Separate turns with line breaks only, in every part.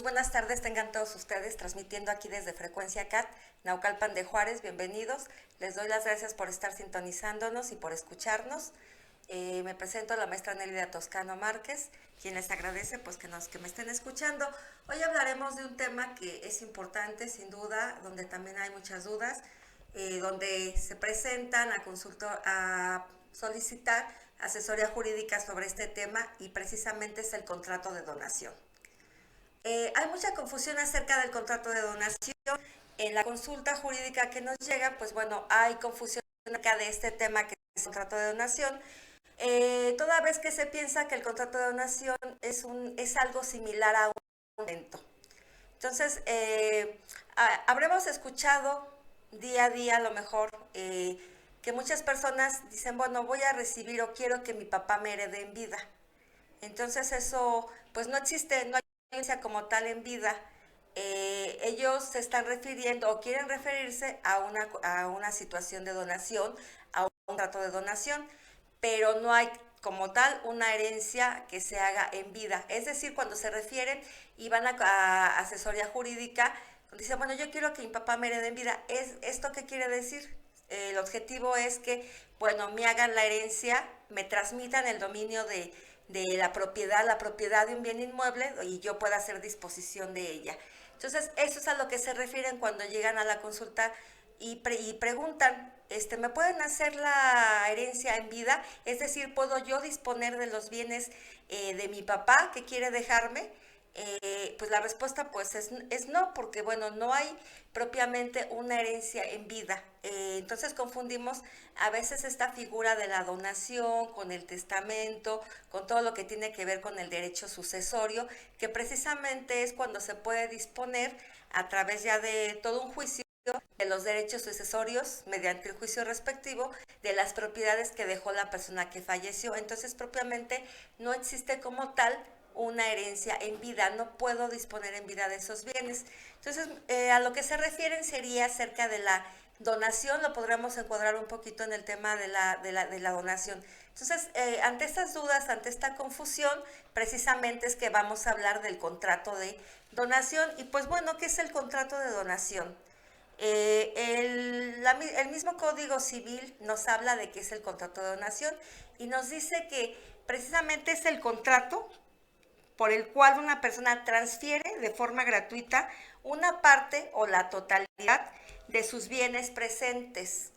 buenas tardes, tengan todos ustedes transmitiendo aquí desde Frecuencia CAT, Naucalpan de Juárez, bienvenidos. Les doy las gracias por estar sintonizándonos y por escucharnos. Me presento a la maestra Nélida Toscano Márquez, quien les agradece pues que me estén escuchando. Hoy hablaremos de un tema que es importante, sin duda, donde también hay muchas dudas, donde se presentan a solicitar asesoría jurídica sobre este tema y precisamente es el contrato de donación. Hay mucha confusión acerca del contrato de donación. En la consulta jurídica que nos llega, pues bueno, hay confusión acerca de este tema que es el contrato de donación. Toda vez que se piensa que el contrato de donación es algo similar a un documento. Entonces, habremos escuchado día a día a lo mejor que muchas personas dicen, bueno, voy a recibir o quiero que mi papá me herede en vida. Entonces eso pues no existe, no hay violencia como tal en vida. Ellos se están refiriendo o quieren referirse a una situación de donación, a un contrato de donación, pero no hay como tal una herencia que se haga en vida. Es decir, cuando se refieren y van a asesoría jurídica, dicen, bueno, yo quiero que mi papá me herede en vida. ¿Esto qué quiere decir? El objetivo es que, bueno, me hagan la herencia, me transmitan el dominio de la propiedad de un bien inmueble y yo pueda hacer disposición de ella. Entonces, eso es a lo que se refieren cuando llegan a la consulta y preguntan, ¿me pueden hacer la herencia en vida? Es decir, ¿puedo yo disponer de los bienes de mi papá que quiere dejarme? Pues la respuesta pues es no, porque bueno, no hay propiamente una herencia en vida. Entonces confundimos a veces esta figura de la donación con el testamento, con todo lo que tiene que ver con el derecho sucesorio, que precisamente es cuando se puede disponer a través ya de todo un juicio de los derechos sucesorios mediante el juicio respectivo de las propiedades que dejó la persona que falleció. Entonces propiamente no existe como tal una herencia en vida, no puedo disponer en vida de esos bienes. Entonces, a lo que se refieren sería acerca de la donación, lo podríamos encuadrar un poquito en el tema de la donación. Entonces, ante estas dudas, ante esta confusión, precisamente es que vamos a hablar del contrato de donación. Y pues bueno, ¿qué es el contrato de donación? El mismo Código Civil nos habla de qué es el contrato de donación y nos dice que precisamente es el contrato por el cual una persona transfiere de forma gratuita una parte o la totalidad de sus bienes presentes.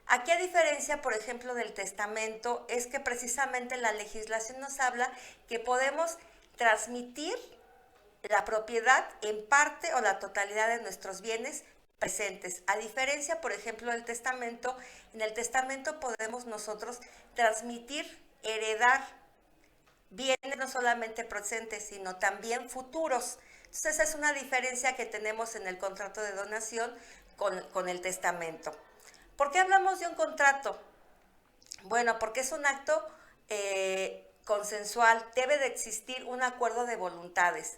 Aquí, a diferencia, por ejemplo, del testamento, es que precisamente la legislación nos habla que podemos transmitir la propiedad en parte o la totalidad de nuestros bienes presentes. A diferencia, por ejemplo, del testamento, en el testamento podemos nosotros transmitir, heredar bienes no solamente presentes, sino también futuros. Entonces, esa es una diferencia que tenemos en el contrato de donación con el testamento. ¿Por qué hablamos de un contrato? Bueno, porque es un acto consensual, debe de existir un acuerdo de voluntades.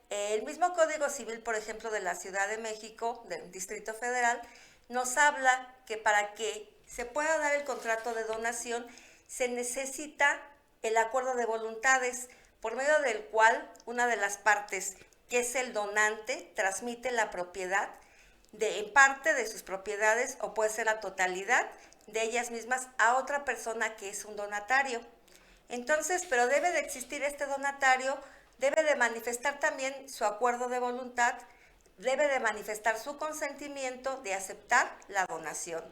El mismo Código Civil, por ejemplo, de la Ciudad de México, del Distrito Federal, nos habla que para que se pueda dar el contrato de donación se necesita el acuerdo de voluntades, por medio del cual una de las partes, que es el donante, transmite la propiedad en parte de sus propiedades o puede ser la totalidad de ellas mismas a otra persona que es un donatario. Entonces, pero debe de existir este donatario, debe de manifestar también su acuerdo de voluntad, debe de manifestar su consentimiento de aceptar la donación.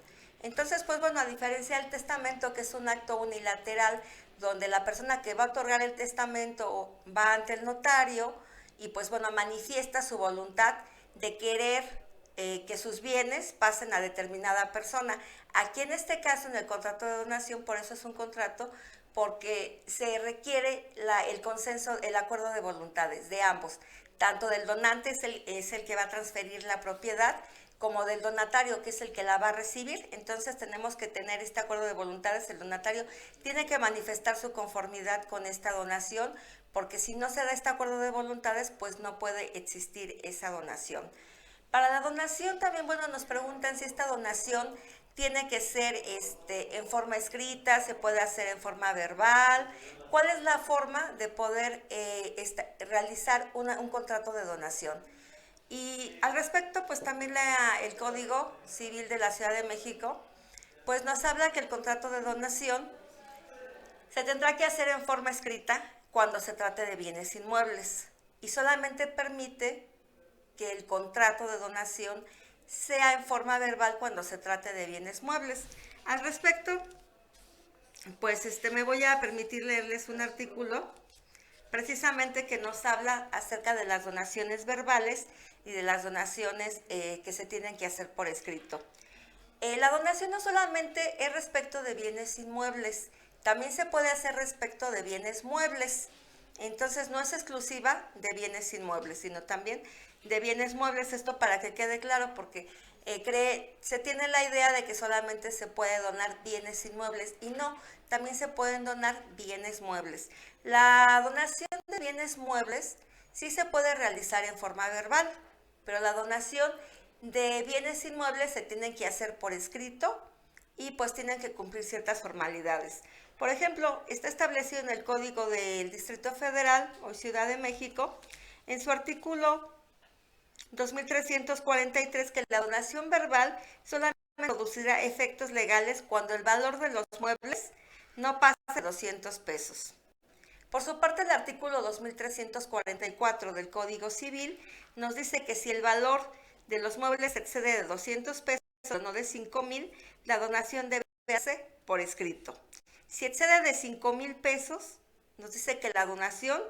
Entonces, pues bueno, a diferencia del testamento, que es un acto unilateral, donde la persona que va a otorgar el testamento va ante el notario y pues bueno, manifiesta su voluntad de querer que sus bienes pasen a determinada persona. Aquí en este caso, en el contrato de donación, por eso es un contrato, porque se requiere el consenso, el acuerdo de voluntades de ambos. Tanto del donante es el que va a transferir la propiedad, como del donatario, que es el que la va a recibir. Entonces tenemos que tener este acuerdo de voluntades. El donatario tiene que manifestar su conformidad con esta donación, porque si no se da este acuerdo de voluntades, pues no puede existir esa donación. Para la donación también, bueno, nos preguntan si esta donación tiene que ser en forma escrita, se puede hacer en forma verbal. ¿Cuál es la forma de poder realizar un contrato de donación? Y al respecto, pues también el Código Civil de la Ciudad de México, pues nos habla que el contrato de donación se tendrá que hacer en forma escrita cuando se trate de bienes inmuebles y solamente permite que el contrato de donación sea en forma verbal cuando se trate de bienes muebles. Al respecto, pues me voy a permitir leerles un artículo precisamente que nos habla acerca de las donaciones verbales y de las donaciones que se tienen que hacer por escrito. La donación no solamente es respecto de bienes inmuebles, también se puede hacer respecto de bienes muebles. Entonces no es exclusiva de bienes inmuebles, sino también de bienes muebles. Esto para que quede claro, porque se tiene la idea de que solamente se puede donar bienes inmuebles y no, también se pueden donar bienes muebles. La donación de bienes muebles sí se puede realizar en forma verbal, pero la donación de bienes inmuebles se tienen que hacer por escrito y pues tienen que cumplir ciertas formalidades. Por ejemplo, está establecido en el Código del Distrito Federal o Ciudad de México, en su artículo 2343, que la donación verbal solamente producirá efectos legales cuando el valor de los muebles no pase de 200 pesos. Por su parte, el artículo 2344 del Código Civil nos dice que si el valor de los muebles excede de 200 pesos o no de 5,000, la donación debe hacerse por escrito. Si excede de 5,000 pesos, nos dice que la donación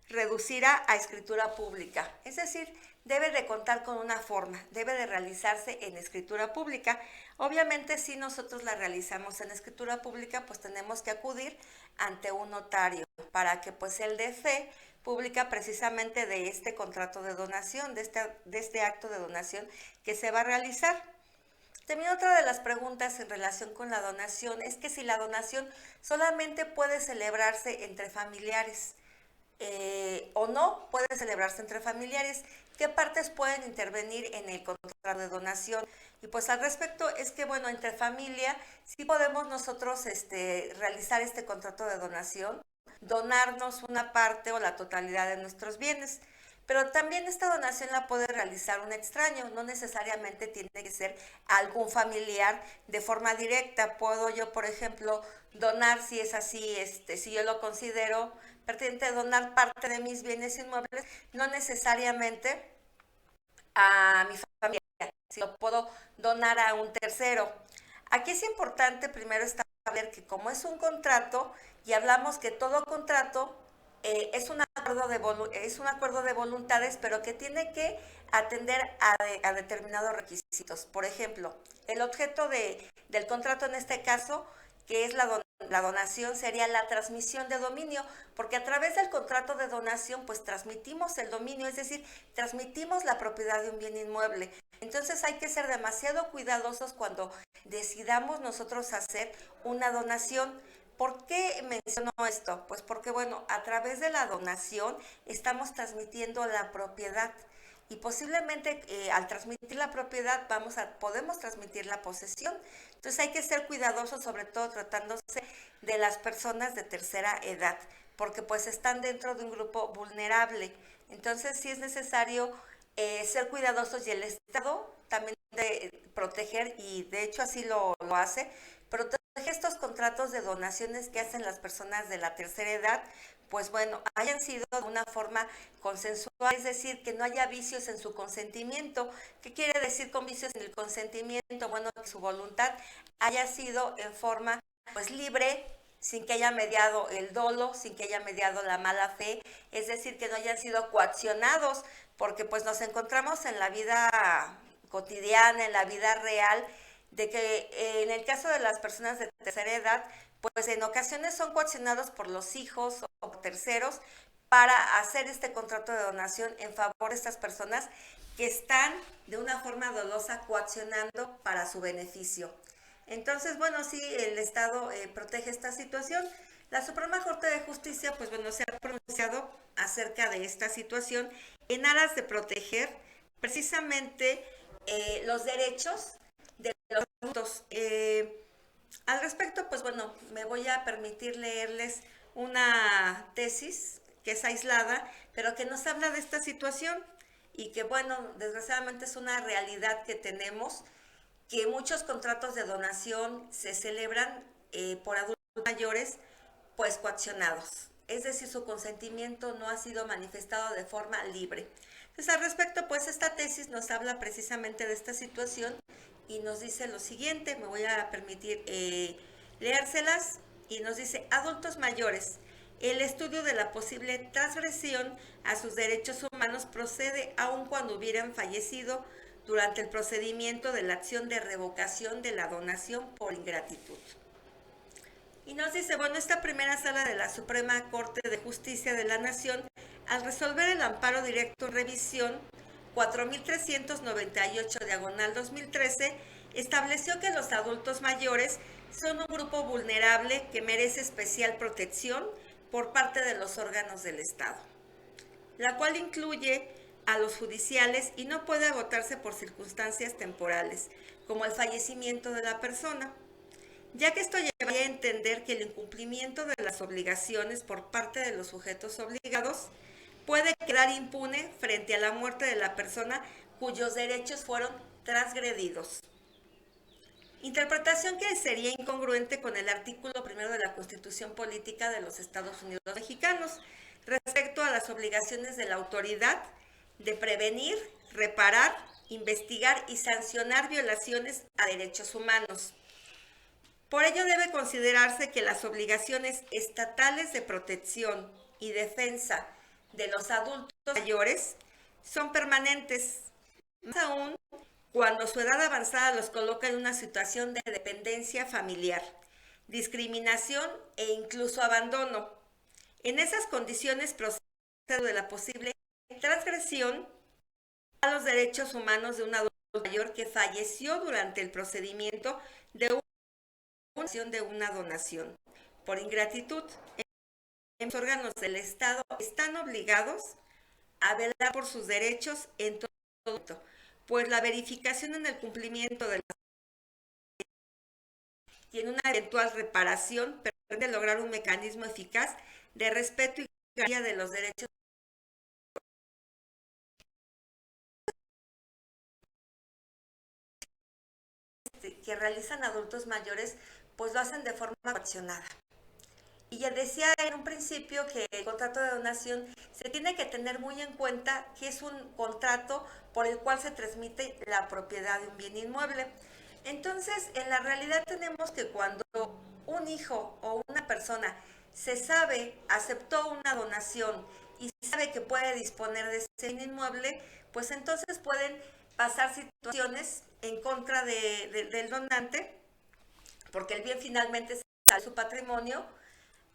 reducirá a escritura pública, es decir, debe de contar con una forma, debe de realizarse en escritura pública. Obviamente, si nosotros la realizamos en escritura pública, pues tenemos que acudir ante un notario para que pues él dé fe pública precisamente de este contrato de donación, de este acto de donación que se va a realizar. También otra de las preguntas en relación con la donación es que si la donación solamente puede celebrarse entre familiares o no puede celebrarse entre familiares, ¿qué partes pueden intervenir en el contrato de donación? Y pues al respecto es que, bueno, entre familia sí podemos nosotros realizar este contrato de donación, donarnos una parte o la totalidad de nuestros bienes. Pero también esta donación la puede realizar un extraño, no necesariamente tiene que ser algún familiar de forma directa. Puedo yo, por ejemplo, donar, si es así, si yo lo considero pertinente, donar parte de mis bienes inmuebles, no necesariamente a mi familia, si lo puedo donar a un tercero. Aquí es importante primero establecer que como es un contrato, y hablamos que todo contrato es un acuerdo de voluntades, pero que tiene que atender a determinados requisitos. Por ejemplo, el objeto del contrato en este caso, que es la donación, sería la transmisión de dominio, porque a través del contrato de donación, pues transmitimos el dominio, es decir, transmitimos la propiedad de un bien inmueble. Entonces hay que ser demasiado cuidadosos cuando decidamos nosotros hacer una donación. ¿Por qué menciono esto? Pues porque, bueno, a través de la donación estamos transmitiendo la propiedad y posiblemente al transmitir la propiedad podemos transmitir la posesión. Entonces hay que ser cuidadosos, sobre todo tratándose de las personas de tercera edad, porque pues están dentro de un grupo vulnerable. Entonces sí es necesario ser cuidadosos y el Estado también de proteger, y de hecho así lo hace, protege estos contratos de donaciones que hacen las personas de la tercera edad, pues bueno, hayan sido de una forma consensual, es decir, que no haya vicios en su consentimiento. ¿Qué quiere decir con vicios en el consentimiento? Bueno, que su voluntad haya sido en forma pues libre, sin que haya mediado el dolo, sin que haya mediado la mala fe, es decir, que no hayan sido coaccionados, porque pues nos encontramos en la vida cotidiana, en la vida real, de que en el caso de las personas de tercera edad, pues en ocasiones son coaccionados por los hijos o por terceros para hacer este contrato de donación en favor de estas personas que están de una forma dolosa coaccionando para su beneficio. Entonces, bueno, sí, el Estado protege esta situación. La Suprema Corte de Justicia, pues bueno, se ha pronunciado acerca de esta situación en aras de proteger precisamente los derechos de los adultos adultos. Al respecto, pues bueno, me voy a permitir leerles una tesis que es aislada, pero que nos habla de esta situación y que, bueno, desgraciadamente es una realidad que tenemos, que muchos contratos de donación se celebran por adultos mayores, pues coaccionados. Es decir, su consentimiento no ha sido manifestado de forma libre. Entonces, al respecto, pues esta tesis nos habla precisamente de esta situación y nos dice lo siguiente, me voy a permitir leérselas, y nos dice: adultos mayores, el estudio de la posible transgresión a sus derechos humanos procede aun cuando hubieran fallecido durante el procedimiento de la acción de revocación de la donación por ingratitud. Y nos dice, bueno, esta primera sala de la Suprema Corte de Justicia de la Nación, al resolver el amparo directo revisión 4398/2013, estableció que los adultos mayores son un grupo vulnerable que merece especial protección por parte de los órganos del Estado, la cual incluye a los judiciales y no puede agotarse por circunstancias temporales, como el fallecimiento de la persona, ya que esto llevaría a entender que el incumplimiento de las obligaciones por parte de los sujetos obligados puede quedar impune frente a la muerte de la persona cuyos derechos fueron transgredidos. Interpretación que sería incongruente con el artículo 1 de la Constitución Política de los Estados Unidos Mexicanos respecto a las obligaciones de la autoridad de prevenir, reparar, investigar y sancionar violaciones a derechos humanos. Por ello debe considerarse que las obligaciones estatales de protección y defensa de los adultos mayores son permanentes, más aún cuando su edad avanzada los coloca en una situación de dependencia familiar, discriminación e incluso abandono. En esas condiciones procede de la posible transgresión a los derechos humanos de un adulto mayor que falleció durante el procedimiento de una donación por ingratitud. Los órganos del Estado están obligados a velar por sus derechos en todo momento, pues la verificación en el cumplimiento de las y en una eventual reparación permite lograr un mecanismo eficaz de respeto y garantía de los derechos que realizan adultos mayores, pues lo hacen de forma coaccionada. Y ya decía en un principio que el contrato de donación se tiene que tener muy en cuenta que es un contrato por el cual se transmite la propiedad de un bien inmueble. Entonces, en la realidad tenemos que cuando un hijo o una persona se sabe, aceptó una donación y sabe que puede disponer de ese bien inmueble, pues entonces pueden pasar situaciones en contra del donante, porque el bien finalmente sale de su patrimonio,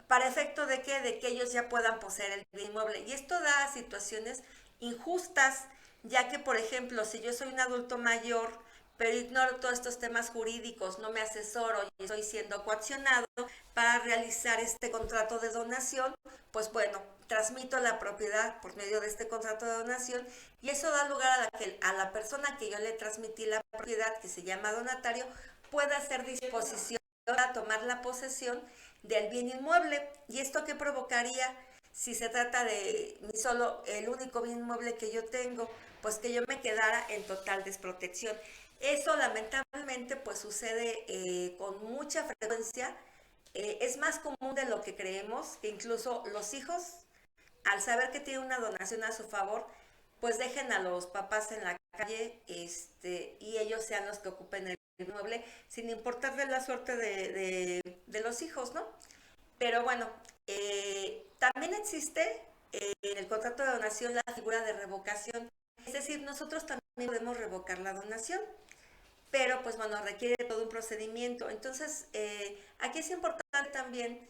para efecto de que ellos ya puedan poseer el bien inmueble. Y esto da situaciones injustas, ya que, por ejemplo, si yo soy un adulto mayor, pero ignoro todos estos temas jurídicos, no me asesoro y estoy siendo coaccionado para realizar este contrato de donación, pues bueno, transmito la propiedad por medio de este contrato de donación y eso da lugar a la persona que yo le transmití la propiedad, que se llama donatario, pueda hacer disposición a tomar la posesión del bien inmueble. ¿Y esto qué provocaría si se trata de solo el único bien inmueble que yo tengo? Pues que yo me quedara en total desprotección. Eso lamentablemente pues sucede con mucha frecuencia. Es más común de lo que creemos, que incluso los hijos, al saber que tienen una donación a su favor, pues dejen a los papás en la calle y ellos sean los que ocupen el inmueble, sin importarle la suerte de los hijos, ¿no? Pero bueno, también existe en el contrato de donación la figura de revocación, es decir, nosotros también podemos revocar la donación, pero pues bueno, requiere todo un procedimiento. Entonces, aquí es importante también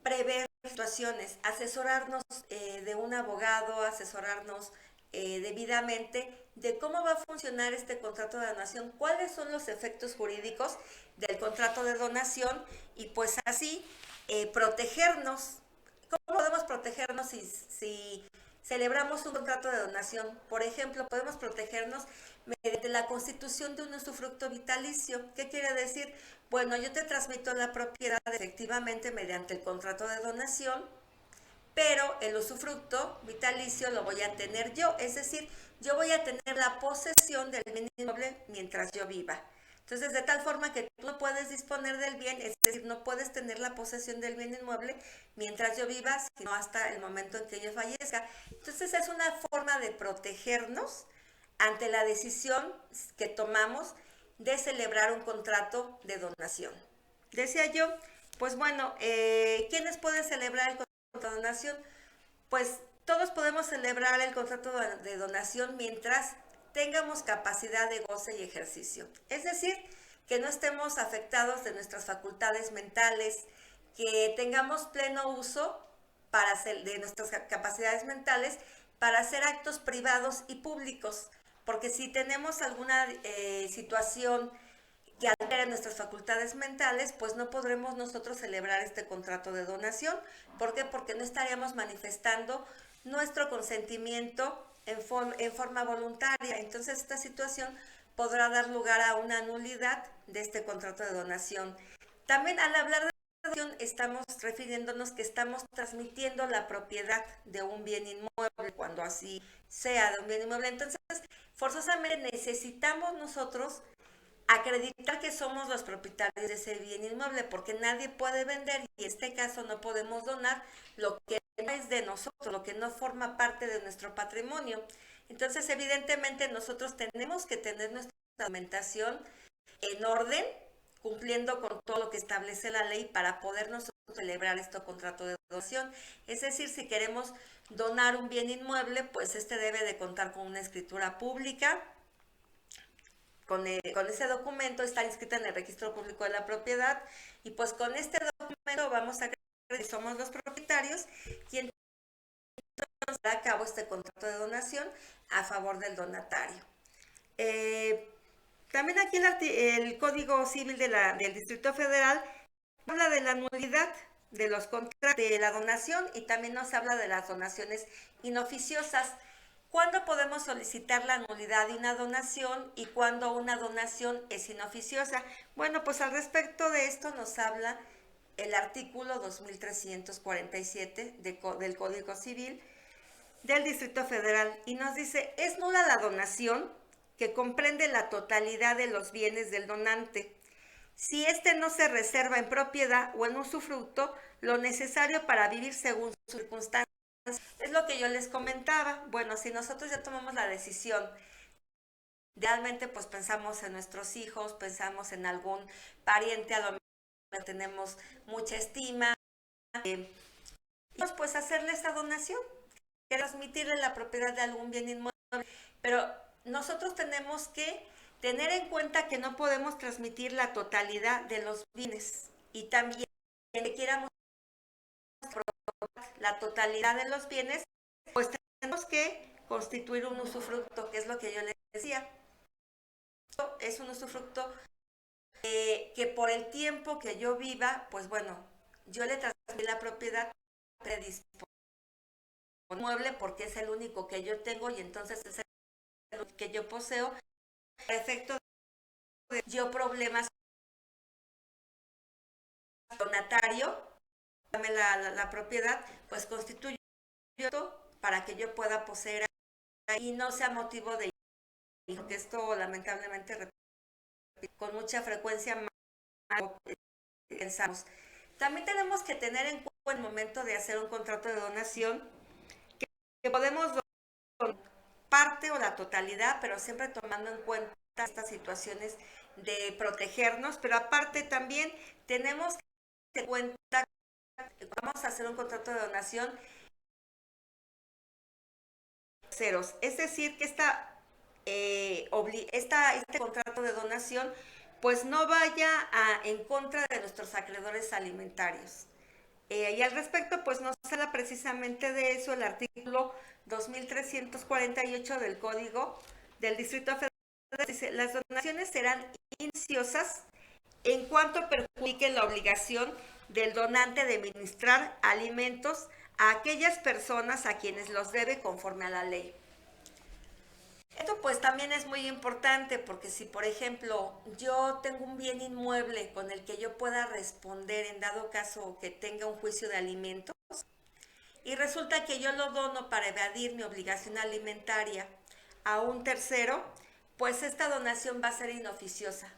prever situaciones, asesorarnos de un abogado, asesorarnos debidamente de cómo va a funcionar este contrato de donación, cuáles son los efectos jurídicos del contrato de donación y pues así protegernos. ¿Cómo podemos protegernos si celebramos un contrato de donación. Por ejemplo, podemos protegernos mediante la constitución de un usufructo vitalicio. ¿Qué quiere decir? Bueno, yo te transmito la propiedad efectivamente mediante el contrato de donación, pero el usufructo vitalicio lo voy a tener yo, es decir, yo voy a tener la posesión del bien inmueble mientras yo viva. Entonces, de tal forma que tú no puedes disponer del bien, es decir, no puedes tener la posesión del bien inmueble mientras yo viva, sino hasta el momento en que yo fallezca. Entonces, es una forma de protegernos ante la decisión que tomamos de celebrar un contrato de donación. Decía yo, pues bueno, ¿quiénes pueden celebrar el contrato de donación? Pues todos podemos celebrar el contrato de donación mientras tengamos capacidad de goce y ejercicio. Es decir, que no estemos afectados de nuestras facultades mentales, que tengamos pleno uso de nuestras capacidades mentales para hacer actos privados y públicos. Porque si tenemos alguna situación que altere nuestras facultades mentales, pues no podremos nosotros celebrar este contrato de donación. ¿Por qué? Porque no estaríamos manifestando nuestro consentimiento en forma voluntaria. Entonces, esta situación podrá dar lugar a una nulidad de este contrato de donación. También al hablar de donación estamos refiriéndonos que estamos transmitiendo la propiedad de un bien inmueble, cuando así sea de un bien inmueble. Entonces, forzosamente necesitamos nosotros acreditar que somos los propietarios de ese bien inmueble, porque nadie puede vender y en este caso no podemos donar lo que no es de nosotros, lo que no forma parte de nuestro patrimonio. Entonces, evidentemente, nosotros tenemos que tener nuestra documentación en orden, cumpliendo con todo lo que establece la ley para poder nosotros celebrar este contrato de donación. Es decir, si queremos donar un bien inmueble, pues este debe de contar con una escritura pública. Con ese documento está inscrita en el registro público de la propiedad y pues con este documento vamos a creer que somos los propietarios y entonces da a cabo este contrato de donación a favor del donatario. También aquí el Código Civil del Distrito Federal habla de la nulidad de los contratos de la donación y también nos habla de las donaciones inoficiosas. ¿Cuándo podemos solicitar la nulidad de una donación y cuándo una donación es inoficiosa? Bueno, pues al respecto de esto nos habla el artículo 2347 del Código Civil del Distrito Federal y nos dice, es nula la donación que comprende la totalidad de los bienes del donante, si éste no se reserva en propiedad o en usufructo lo necesario para vivir según sus circunstancias. Es lo que yo les comentaba. Bueno, si nosotros ya tomamos la decisión, realmente pues pensamos en nuestros hijos, pensamos en algún pariente, a lo mejor tenemos mucha estima, y pues hacerle esta donación, transmitirle la propiedad de algún bien inmueble. Pero nosotros tenemos que tener en cuenta que no podemos transmitir la totalidad de los bienes y también que quieramos la totalidad de los bienes, pues tenemos que constituir un usufructo, que es lo que yo les decía. Es un usufructo que por el tiempo que yo viva, pues bueno, yo le transmití la propiedad de disponer mueble porque es el único que yo tengo y entonces es el que yo poseo. A efecto de yo problemas donatario, dame la propiedad, pues constituyo para que yo pueda poseer y no sea motivo de que esto lamentablemente con mucha frecuencia pensamos. También tenemos que tener en cuenta el momento de hacer un contrato de donación que podemos donar parte o la totalidad, pero siempre tomando en cuenta estas situaciones de protegernos, pero aparte también tenemos que tener en cuenta que vamos a hacer un contrato de donación ceros, es decir, que este contrato de donación pues no vaya en contra de nuestros acreedores alimentarios. Y al respecto, pues nos habla precisamente de eso el artículo 2348 del Código del Distrito Federal. Dice, las donaciones serán inoficiosas en cuanto perjudiquen la obligación del donante de administrar alimentos a aquellas personas a quienes los debe conforme a la ley. Esto pues también es muy importante porque si por ejemplo yo tengo un bien inmueble con el que yo pueda responder en dado caso que tenga un juicio de alimentos y resulta que yo lo dono para evadir mi obligación alimentaria a un tercero, pues esta donación va a ser inoficiosa.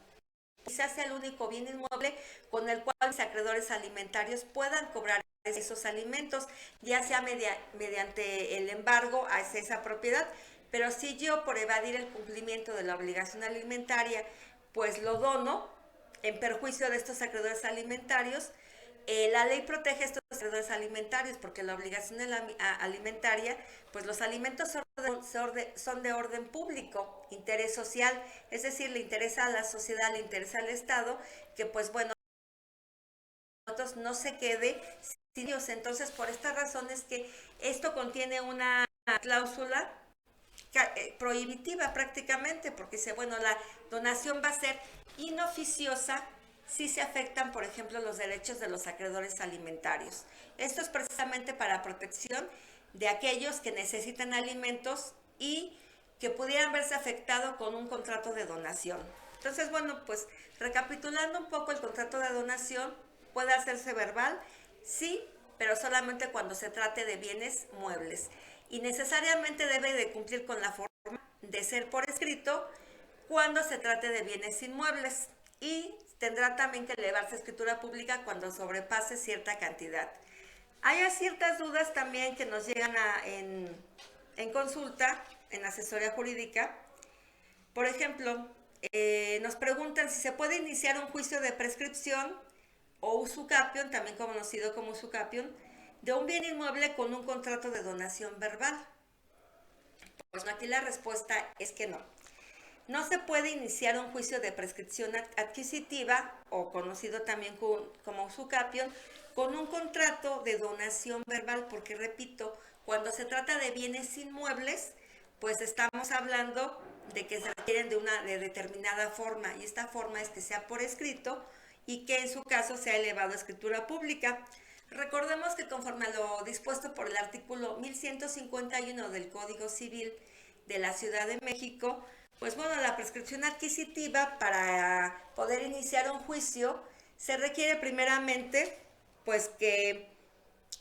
Quizás sea el único bien inmueble con el cual los acreedores alimentarios puedan cobrar esos alimentos, ya sea mediante el embargo a esa propiedad, pero si yo por evadir el cumplimiento de la obligación alimentaria, pues lo dono en perjuicio de estos acreedores alimentarios, la ley protege a estos acreedores alimentarios porque la obligación alimentaria, pues los alimentos son de orden público, interés social, es decir, le interesa a la sociedad, le interesa al Estado, que pues bueno, no se quede sin ellos. Entonces, por esta razón es que esto contiene una cláusula prohibitiva prácticamente, porque dice, bueno, la donación va a ser inoficiosa si se afectan, por ejemplo, los derechos de los acreedores alimentarios. Esto es precisamente para protección de aquellos que necesitan alimentos y que pudieran verse afectados con un contrato de donación. Entonces, bueno, pues recapitulando un poco, el contrato de donación puede hacerse verbal, sí, pero solamente cuando se trate de bienes muebles. Y necesariamente debe de cumplir con la forma de ser por escrito cuando se trate de bienes inmuebles. Y tendrá también que elevarse a escritura pública cuando sobrepase cierta cantidad. Hay ciertas dudas también que nos llegan en consulta, en asesoría jurídica. Por ejemplo, nos preguntan si se puede iniciar un juicio de prescripción o usucapión, también conocido como usucapión, de un bien inmueble con un contrato de donación verbal. Pues aquí la respuesta es que no. No se puede iniciar un juicio de prescripción adquisitiva, o conocido también como usucapión, con un contrato de donación verbal, porque repito, cuando se trata de bienes inmuebles, pues estamos hablando de que se requieren de determinada forma, y esta forma es que sea por escrito y que en su caso sea elevado a escritura pública. Recordemos que conforme a lo dispuesto por el artículo 1151 del Código Civil de la Ciudad de México, pues bueno, la prescripción adquisitiva para poder iniciar un juicio se requiere primeramente pues que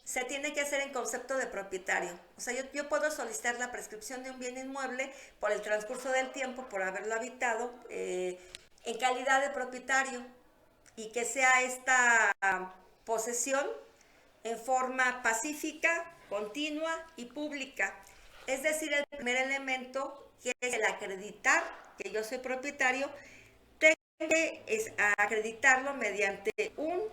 se tiene que hacer en concepto de propietario. O sea, yo puedo solicitar la prescripción de un bien inmueble por el transcurso del tiempo, por haberlo habitado, en calidad de propietario, y que sea esta posesión en forma pacífica, continua y pública. Es decir, el primer elemento, que es el acreditar que yo soy propietario, tengo que acreditarlo mediante un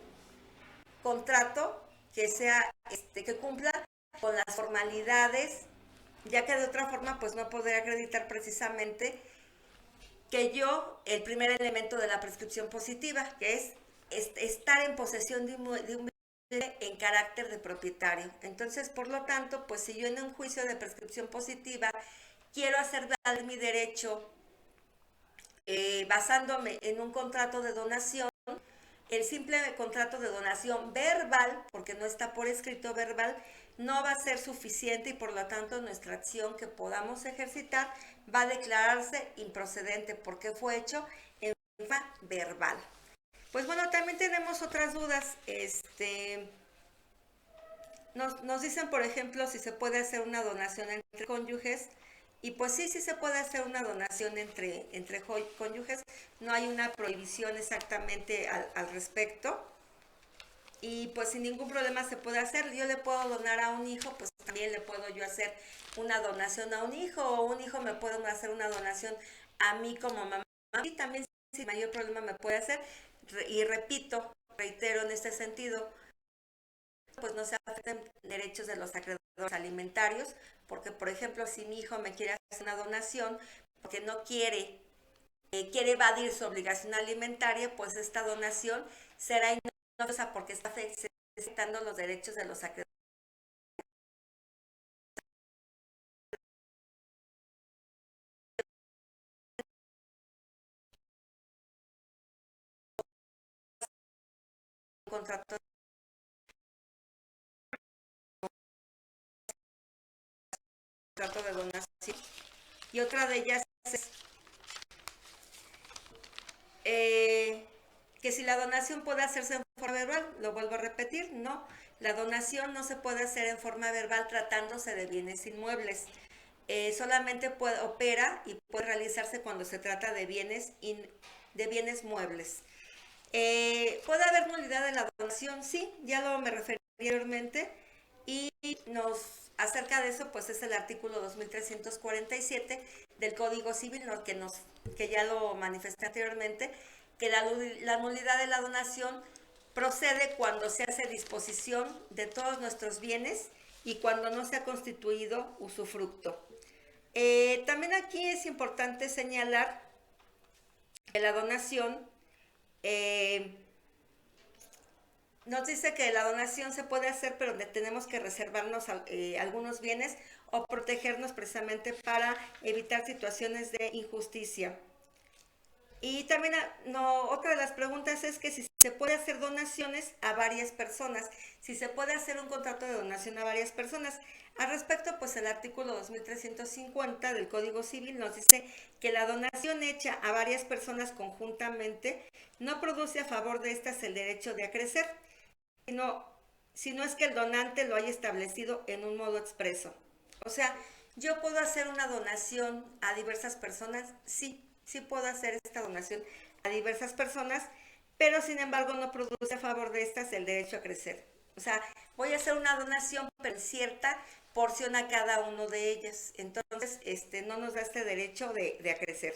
contrato que sea que cumpla con las formalidades, ya que de otra forma pues no podré acreditar precisamente que yo, el primer elemento de la prescripción positiva, que es estar en posesión de un en carácter de propietario. Entonces, por lo tanto, pues si yo en un juicio de prescripción positiva quiero hacer valer mi derecho basándome en un contrato de donación, el simple contrato de donación verbal, porque no está por escrito verbal, no va a ser suficiente y por lo tanto nuestra acción que podamos ejercitar va a declararse improcedente porque fue hecho en forma verbal. Pues bueno, también tenemos otras dudas. Nos dicen, por ejemplo, si se puede hacer una donación entre cónyuges. Y pues sí, sí se puede hacer una donación entre cónyuges. No hay una prohibición exactamente al respecto. Y pues sin ningún problema se puede hacer. Yo le puedo donar a un hijo, pues también le puedo yo hacer una donación a un hijo. O un hijo me puede hacer una donación a mí como mamá. Y también sin mayor problema me puede hacer. Y repito, reitero en este sentido, pues no se afecten derechos de los acreedores alimentarios, porque por ejemplo si mi hijo me quiere hacer una donación porque no quiere evadir su obligación alimentaria, pues esta donación será inoficiosa porque está afectando los derechos de los acreedores. Un contrato contrato de donación. Y otra de ellas es que si la donación puede hacerse en forma verbal, lo vuelvo a repetir, no. La donación no se puede hacer en forma verbal tratándose de bienes inmuebles. Solamente opera y puede realizarse cuando se trata de bienes muebles. ¿Puede haber nulidad de la donación? Sí, ya lo me referí anteriormente. Y acerca de eso, pues es el artículo 2347 del Código Civil, ¿no? que ya lo manifesté anteriormente, que la nulidad de la donación procede cuando se hace disposición de todos nuestros bienes y cuando no se ha constituido usufructo. También aquí es importante señalar que la donación nos dice que la donación se puede hacer, pero tenemos que reservarnos algunos bienes o protegernos precisamente para evitar situaciones de injusticia. Y también otra de las preguntas es que si se puede hacer donaciones a varias personas, si se puede hacer un contrato de donación a varias personas. Al respecto, pues el artículo 2350 del Código Civil nos dice que la donación hecha a varias personas conjuntamente no produce a favor de estas el derecho de acrecer, si no es que el donante lo haya establecido en un modo expreso. O sea, ¿yo puedo hacer una donación a diversas personas? Sí puedo hacer esta donación a diversas personas, pero sin embargo no produce a favor de estas el derecho a crecer. O sea, voy a hacer una donación, pero en cierta porción a cada uno de ellas. Entonces, no nos da este derecho de acrecer.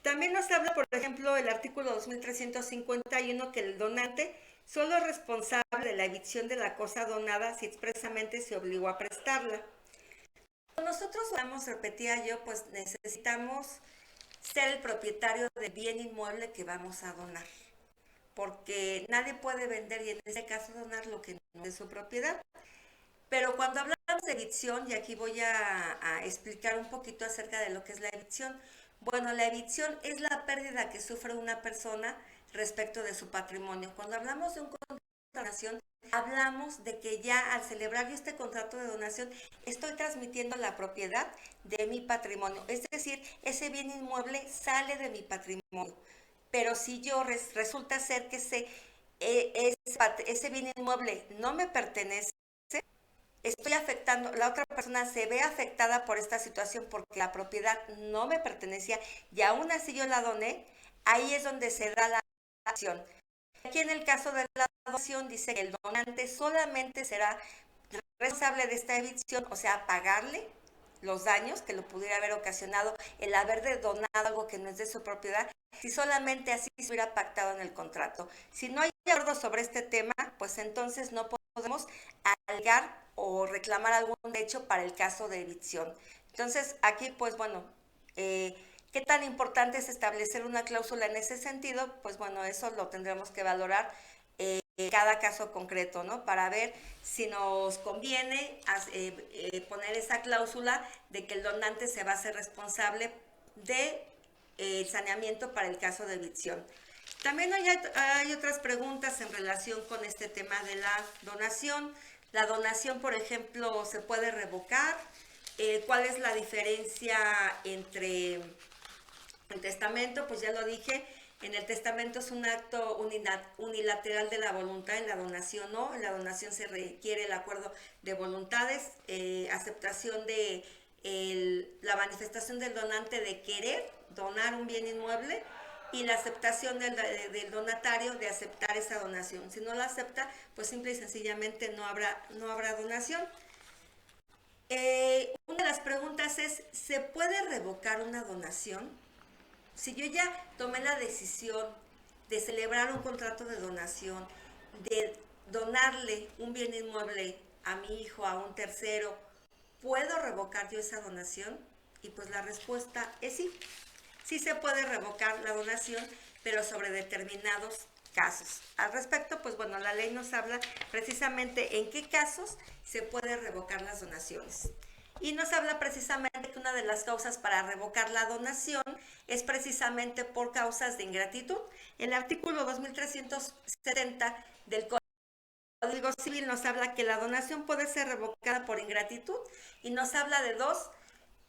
También nos habla, por ejemplo, el artículo 2351 que el donante solo es responsable de la evicción de la cosa donada si expresamente se obligó a prestarla. Nosotros, repetía yo, pues necesitamos ser el propietario del bien inmueble que vamos a donar, porque nadie puede vender y en este caso donar lo que no es de su propiedad. Pero cuando hablamos de evicción, y aquí voy a explicar un poquito acerca de lo que es la evicción. Bueno, la evicción es la pérdida que sufre una persona respecto de su patrimonio. Cuando hablamos de un contrato de donación, hablamos de que ya al celebrar yo este contrato de donación, estoy transmitiendo la propiedad de mi patrimonio. Es decir, ese bien inmueble sale de mi patrimonio. Pero si yo resulta ser que ese bien inmueble no me pertenece, estoy afectando, la otra persona se ve afectada por esta situación porque la propiedad no me pertenecía y aún así yo la doné, ahí es donde se da la acción. Aquí en el caso de la donación dice que el donante solamente será responsable de esta evicción, o sea, pagarle los daños que lo pudiera haber ocasionado el haber donado algo que no es de su propiedad, si solamente así se hubiera pactado en el contrato. Si no hay acuerdo sobre este tema, pues entonces no podemos alegar o reclamar algún derecho para el caso de evicción. Entonces, aquí, pues bueno, ¿qué tan importante es establecer una cláusula en ese sentido? Pues bueno, eso lo tendremos que valorar cada caso concreto, ¿no? Para ver si nos conviene poner esa cláusula de que el donante se va a hacer responsable de saneamiento para el caso de evicción. También hay otras preguntas en relación con este tema de la donación. La donación, por ejemplo, ¿se puede revocar? ¿Cuál es la diferencia entre el testamento? Pues ya lo dije, en el testamento es un acto unilateral de la voluntad, en la donación no. En la donación se requiere el acuerdo de voluntades, aceptación de la manifestación del donante de querer donar un bien inmueble y la aceptación del donatario de aceptar esa donación. Si no la acepta, pues simple y sencillamente no habrá donación. Una de las preguntas es, ¿se puede revocar una donación? Si yo ya tomé la decisión de celebrar un contrato de donación, de donarle un bien inmueble a mi hijo, a un tercero, ¿puedo revocar yo esa donación? Y pues la respuesta es sí. Sí se puede revocar la donación, pero sobre determinados casos. Al respecto, pues bueno, la ley nos habla precisamente en qué casos se puede revocar las donaciones. Y nos habla precisamente que una de las causas para revocar la donación es precisamente por causas de ingratitud. El artículo 2370 del Código Código Civil nos habla que la donación puede ser revocada por ingratitud y nos habla de dos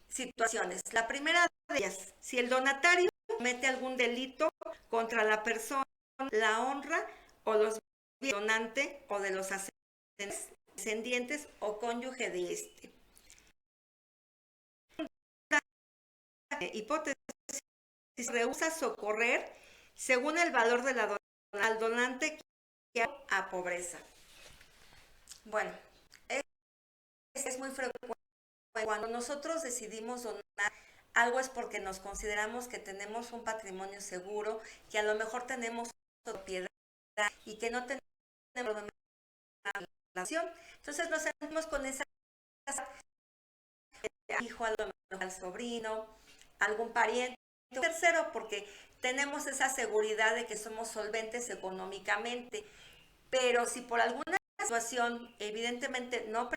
situaciones. La primera de ellas, si el donatario comete algún delito contra la persona, la honra o los bienes del donante o de los descendientes o cónyuge de este. Hipótesis, si se rehúsa socorrer según el valor de la donación al donante que a pobreza. Bueno, es muy frecuente cuando nosotros decidimos donar algo es porque nos consideramos que tenemos un patrimonio seguro, que a lo mejor tenemos propiedad y que no tenemos relación. Entonces nos sentimos con esa hijo, a lo mejor al sobrino, algún pariente. Tercero, porque tenemos esa seguridad de que somos solventes económicamente. Pero si por alguna situación, evidentemente no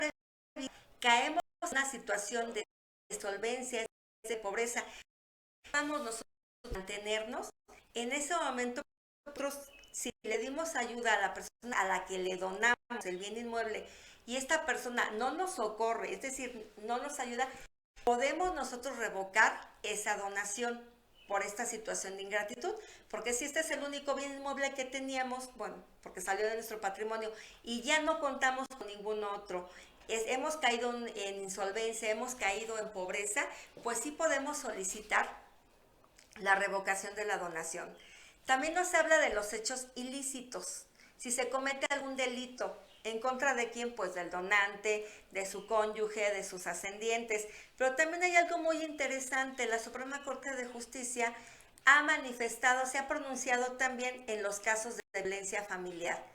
caemos en una situación de solvencia, de pobreza, vamos nosotros a mantenernos, en ese momento nosotros, si le dimos ayuda a la persona a la que le donamos el bien inmueble y esta persona no nos socorre, es decir, no nos ayuda, podemos nosotros revocar esa donación por esta situación de ingratitud, porque si este es el único bien inmueble que teníamos, bueno, porque salió de nuestro patrimonio y ya no contamos con ningún otro, hemos caído en insolvencia, hemos caído en pobreza, pues sí podemos solicitar la revocación de la donación. También nos habla de los hechos ilícitos. Si se comete algún delito, ¿en contra de quién? Pues del donante, de su cónyuge, de sus ascendientes. Pero también hay algo muy interesante. La Suprema Corte de Justicia ha manifestado, se ha pronunciado también en los casos de violencia familiar.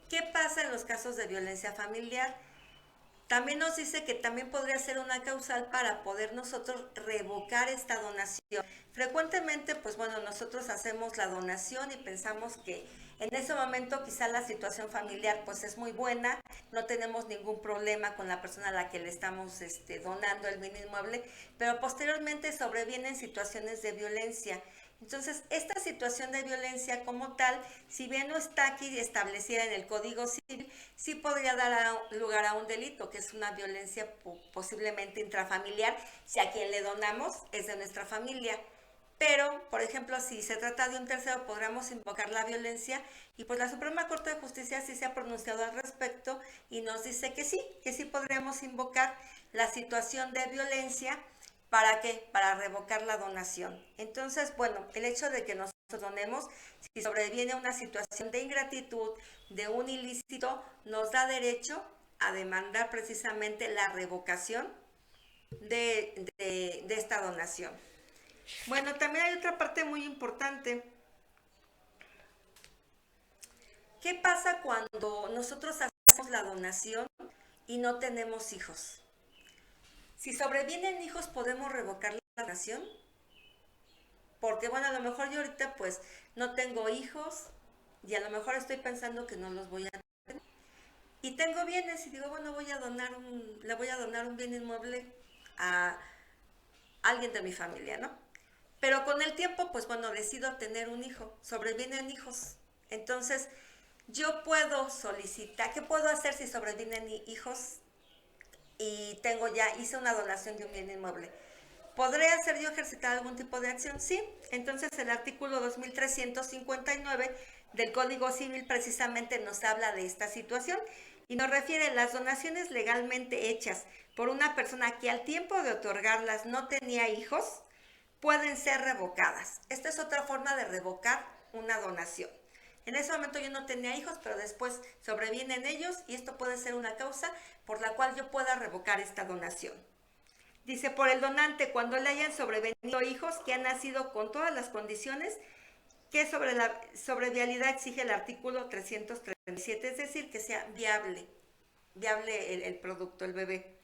¿Qué pasa en los casos de violencia familiar? También nos dice que también podría ser una causal para poder nosotros revocar esta donación. Frecuentemente, pues bueno, nosotros hacemos la donación y pensamos que en ese momento quizá la situación familiar pues es muy buena, no tenemos ningún problema con la persona a la que le estamos donando el bien inmueble, pero posteriormente sobrevienen situaciones de violencia. Entonces, esta situación de violencia como tal, si bien no está aquí establecida en el Código Civil, sí podría dar lugar a un delito, que es una violencia posiblemente intrafamiliar, si a quien le donamos es de nuestra familia. Pero, por ejemplo, si se trata de un tercero, podríamos invocar la violencia y pues la Suprema Corte de Justicia sí se ha pronunciado al respecto y nos dice que sí podríamos invocar la situación de violencia. ¿Para qué? Para revocar la donación. Entonces, bueno, el hecho de que nosotros donemos, si sobreviene una situación de ingratitud, de un ilícito, nos da derecho a demandar precisamente la revocación de esta donación. Bueno, también hay otra parte muy importante. ¿Qué pasa cuando nosotros hacemos la donación y no tenemos hijos? Si sobrevienen hijos, ¿podemos revocar la donación? Porque bueno, a lo mejor yo ahorita pues no tengo hijos y a lo mejor estoy pensando que no los voy a tener. Y tengo bienes y digo, bueno, le voy a donar un bien inmueble a alguien de mi familia, ¿no? Pero con el tiempo, pues bueno, decido tener un hijo, sobrevienen hijos. Entonces, yo puedo solicitar, ¿qué puedo hacer si sobrevienen hijos y hice una donación de un bien inmueble? ¿Podré hacer yo ejercitar algún tipo de acción? Sí. Entonces el artículo 2359 del Código Civil precisamente nos habla de esta situación y nos refiere a las donaciones legalmente hechas por una persona que al tiempo de otorgarlas no tenía hijos, pueden ser revocadas. Esta es otra forma de revocar una donación. En ese momento yo no tenía hijos, pero después sobrevienen ellos y esto puede ser una causa por la cual yo pueda revocar esta donación. Dice, por el donante, cuando le hayan sobrevenido hijos que han nacido con todas las condiciones que sobre viabilidad exige el artículo 337, es decir, que sea viable el producto, el bebé.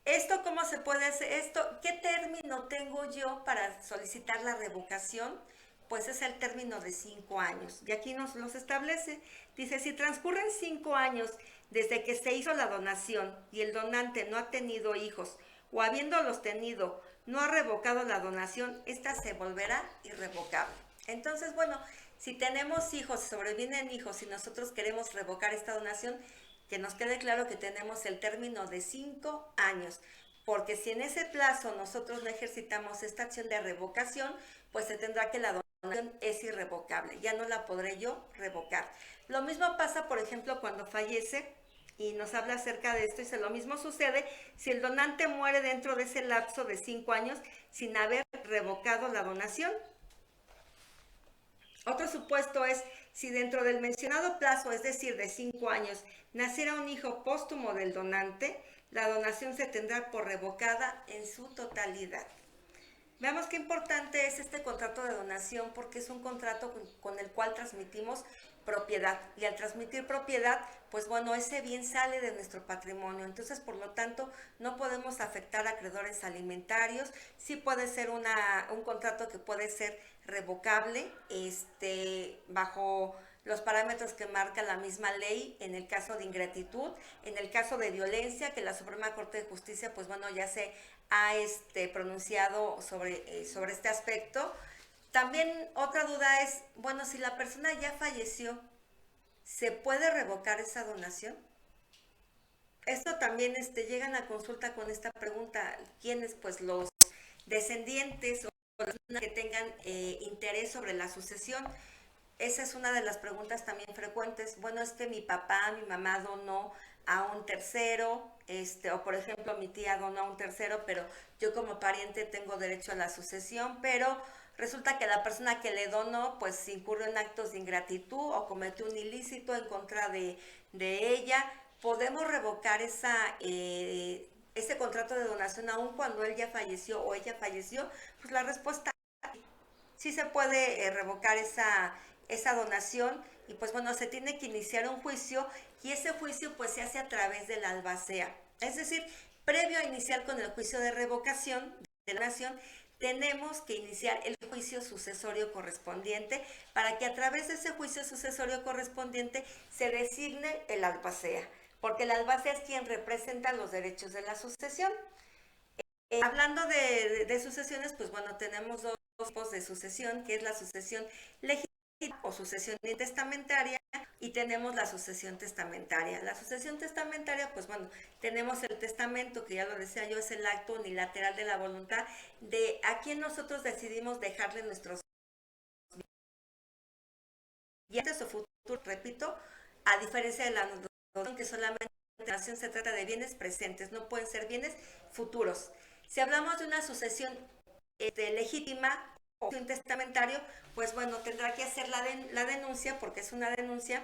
¿Esto cómo se puede hacer? ¿Qué término tengo yo para solicitar la revocación? Pues es el término de 5 años. Y aquí nos los establece. Dice, si transcurren 5 años desde que se hizo la donación y el donante no ha tenido hijos, o habiéndolos tenido, no ha revocado la donación, esta se volverá irrevocable. Entonces, bueno, Si tenemos hijos, sobrevienen hijos y nosotros queremos revocar esta donación, que nos quede claro que tenemos el término de 5 años, porque si en ese plazo nosotros no ejercitamos esta acción de revocación, pues se tendrá que la donación es irrevocable, ya no la podré yo revocar. Lo mismo pasa, por ejemplo, cuando fallece y nos habla acerca de esto, y lo mismo sucede si el donante muere dentro de ese lapso de 5 años sin haber revocado la donación. Otro supuesto es si dentro del mencionado plazo, es decir, de 5 años, naciera un hijo póstumo del donante, la donación se tendrá por revocada en su totalidad. Veamos qué importante es este contrato de donación, porque es un contrato con el cual transmitimos propiedad, y al transmitir propiedad, pues bueno, ese bien sale de nuestro patrimonio. Entonces, por lo tanto, no podemos afectar a acreedores alimentarios. Sí puede ser un contrato que puede ser revocable, bajo los parámetros que marca la misma ley, en el caso de ingratitud, en el caso de violencia, que la Suprema Corte de Justicia, pues bueno, ya se ha pronunciado sobre este aspecto. También otra duda es, bueno, si la persona ya falleció, ¿se puede revocar esa donación? Esto también llegan a consulta con esta pregunta, ¿quiénes? Pues los descendientes o las personas que tengan interés sobre la sucesión. Esa es una de las preguntas también frecuentes. Bueno, es que mi papá, mi mamá donó a un tercero, o por ejemplo mi tía donó a un tercero, pero yo como pariente tengo derecho a la sucesión, pero resulta que la persona que le donó pues incurrió en actos de ingratitud o cometió un ilícito en contra de ella. ¿Podemos revocar ese contrato de donación aun cuando él ya falleció o ella falleció? Pues la respuesta sí se puede revocar esa donación, y pues bueno, se tiene que iniciar un juicio, y ese juicio pues se hace a través de la albacea. Es decir, previo a iniciar con el juicio de revocación de donación, tenemos que iniciar el juicio sucesorio correspondiente para que a través de ese juicio sucesorio correspondiente se designe el albacea, porque el albacea es quien representa los derechos de la sucesión. Hablando de sucesiones, pues bueno, tenemos dos tipos de sucesión, que es la sucesión legítima o sucesión intestamentaria, y tenemos la sucesión testamentaria. La sucesión testamentaria, pues bueno, tenemos el testamento, que ya lo decía yo, es el acto unilateral de la voluntad de a quien nosotros decidimos dejarle nuestros bienes o futuro, repito, a diferencia de la donación, que solamente la donación se trata de bienes presentes, no pueden ser bienes futuros. Si hablamos de una sucesión legítima o un testamentario, pues bueno, tendrá que hacer la denuncia, porque es una denuncia.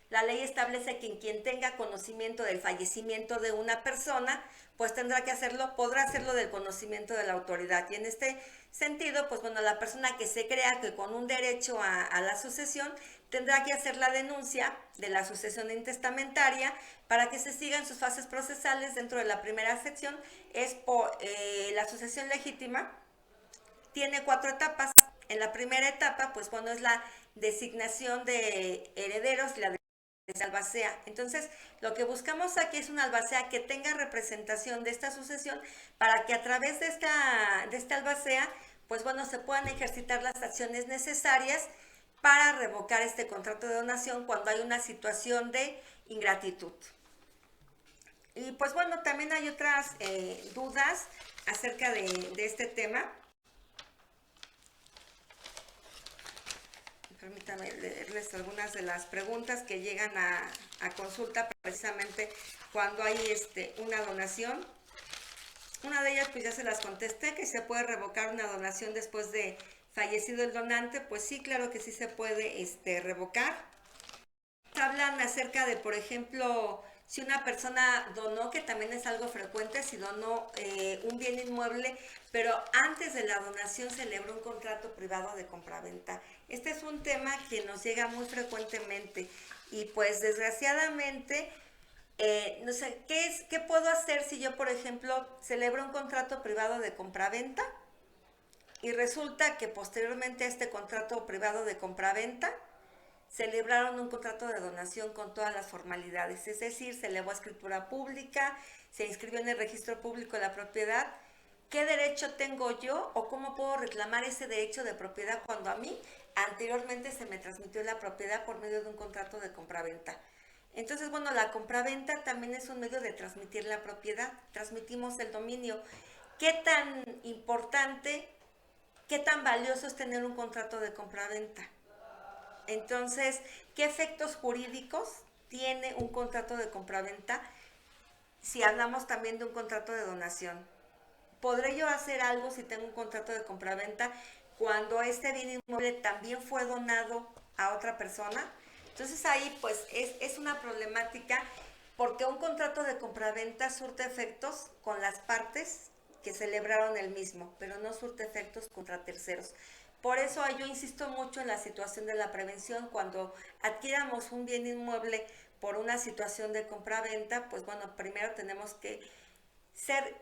La ley establece que quien tenga conocimiento del fallecimiento de una persona, pues tendrá que hacerlo, podrá hacerlo del conocimiento de la autoridad. Y en este sentido, pues bueno, la persona que se crea que con un derecho a la sucesión tendrá que hacer la denuncia de la sucesión intestamentaria para que se sigan sus fases procesales. Dentro de la primera sección es la sucesión legítima. Tiene 4 etapas. En la primera etapa, pues bueno, es la designación de herederos y la de albacea. Entonces, lo que buscamos aquí es una albacea que tenga representación de esta sucesión, para que a través de esta albacea, pues bueno, se puedan ejercitar las acciones necesarias para revocar este contrato de donación cuando hay una situación de ingratitud. Y pues bueno, también hay otras dudas acerca de este tema. Permítame leerles algunas de las preguntas que llegan a consulta precisamente cuando hay una donación. Una de ellas pues ya se las contesté, que se puede revocar una donación después de fallecido el donante. Pues sí, claro que sí se puede revocar. Hablan acerca de, por ejemplo, si una persona donó, que también es algo frecuente, si donó un bien inmueble, pero antes de la donación celebró un contrato privado de compraventa. Este es un tema que nos llega muy frecuentemente, y pues desgraciadamente, no sé, ¿qué puedo hacer si yo, por ejemplo, celebro un contrato privado de compraventa y resulta que posteriormente a este contrato privado de compraventa celebraron un contrato de donación con todas las formalidades? Es decir, se elevó a escritura pública, se inscribió en el registro público de la propiedad, ¿qué derecho tengo yo o cómo puedo reclamar ese derecho de propiedad cuando a mí anteriormente se me transmitió la propiedad por medio de un contrato de compraventa? Entonces, bueno, la compraventa también es un medio de transmitir la propiedad, transmitimos el dominio. ¿Qué tan importante, qué tan valioso es tener un contrato de compraventa? Entonces, ¿qué efectos jurídicos tiene un contrato de compraventa si hablamos también de un contrato de donación? ¿Podré yo hacer algo si tengo un contrato de compraventa cuando este bien inmueble también fue donado a otra persona? Entonces ahí pues es una problemática porque un contrato de compraventa surte efectos con las partes que celebraron el mismo, pero no surte efectos contra terceros. Por eso yo insisto mucho en la situación de la prevención. Cuando adquiramos un bien inmueble por una situación de compraventa, pues bueno, primero tenemos que ser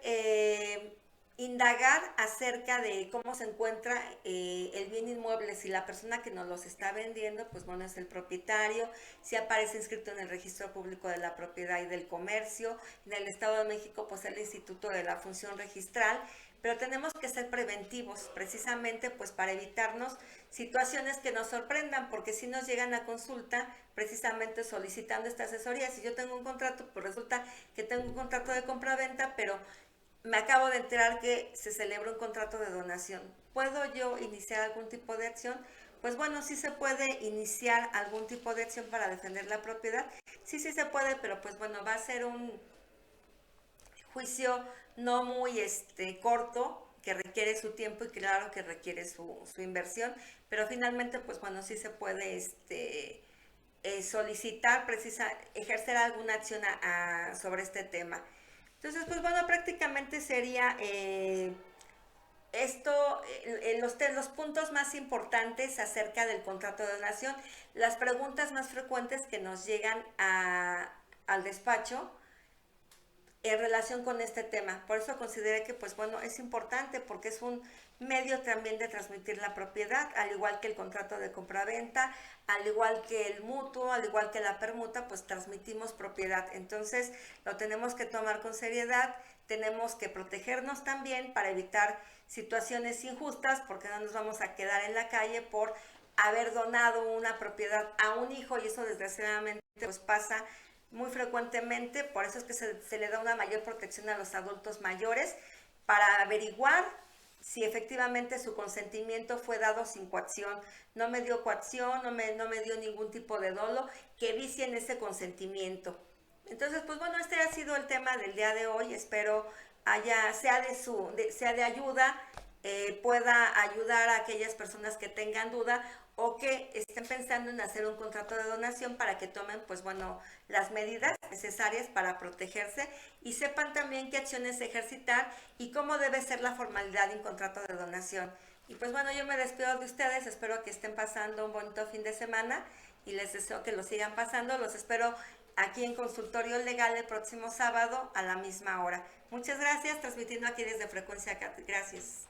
indagar acerca de cómo se encuentra el bien inmueble, si la persona que nos los está vendiendo, pues bueno, es el propietario, si aparece inscrito en el registro público de la propiedad y del comercio, en el Estado de México, pues el Instituto de la Función Registral, pero tenemos que ser preventivos, precisamente pues para evitarnos situaciones que nos sorprendan, porque si nos llegan a consulta, precisamente solicitando esta asesoría, si yo tengo un contrato, pues resulta que tengo un contrato de compra-venta, pero me acabo de enterar que se celebra un contrato de donación. ¿Puedo yo iniciar algún tipo de acción? Pues bueno, sí se puede iniciar algún tipo de acción para defender la propiedad. Sí, sí se puede, pero pues bueno, va a ser un juicio no muy corto, que requiere su tiempo y claro que requiere su inversión, pero finalmente pues bueno, sí se puede solicitar, ejercer alguna acción sobre este tema. Entonces, pues bueno, prácticamente sería esto, los puntos más importantes acerca del contrato de donación, las preguntas más frecuentes que nos llegan al despacho en relación con este tema. Por eso consideré que, pues bueno, es importante porque es un medio también de transmitir la propiedad, al igual que el contrato de compraventa, al igual que el mutuo, al igual que la permuta, pues transmitimos propiedad. Entonces, lo tenemos que tomar con seriedad, tenemos que protegernos también para evitar situaciones injustas, porque no nos vamos a quedar en la calle por haber donado una propiedad a un hijo y eso desgraciadamente pues pasa muy frecuentemente. Por eso es que se le da una mayor protección a los adultos mayores para averiguar si efectivamente su consentimiento fue dado sin coacción. No me dio coacción, no me dio ningún tipo de dolo que vicien ese consentimiento. Entonces, pues bueno, este ha sido el tema del día de hoy. Espero sea de ayuda, pueda ayudar a aquellas personas que tengan duda o que estén pensando en hacer un contrato de donación para que tomen, pues bueno, las medidas necesarias para protegerse y sepan también qué acciones ejercitar y cómo debe ser la formalidad de un contrato de donación. Y pues bueno, yo me despido de ustedes, espero que estén pasando un bonito fin de semana y les deseo que lo sigan pasando. Los espero aquí en Consultorio Legal el próximo sábado a la misma hora. Muchas gracias, transmitiendo aquí desde Frecuencia CAT. Gracias.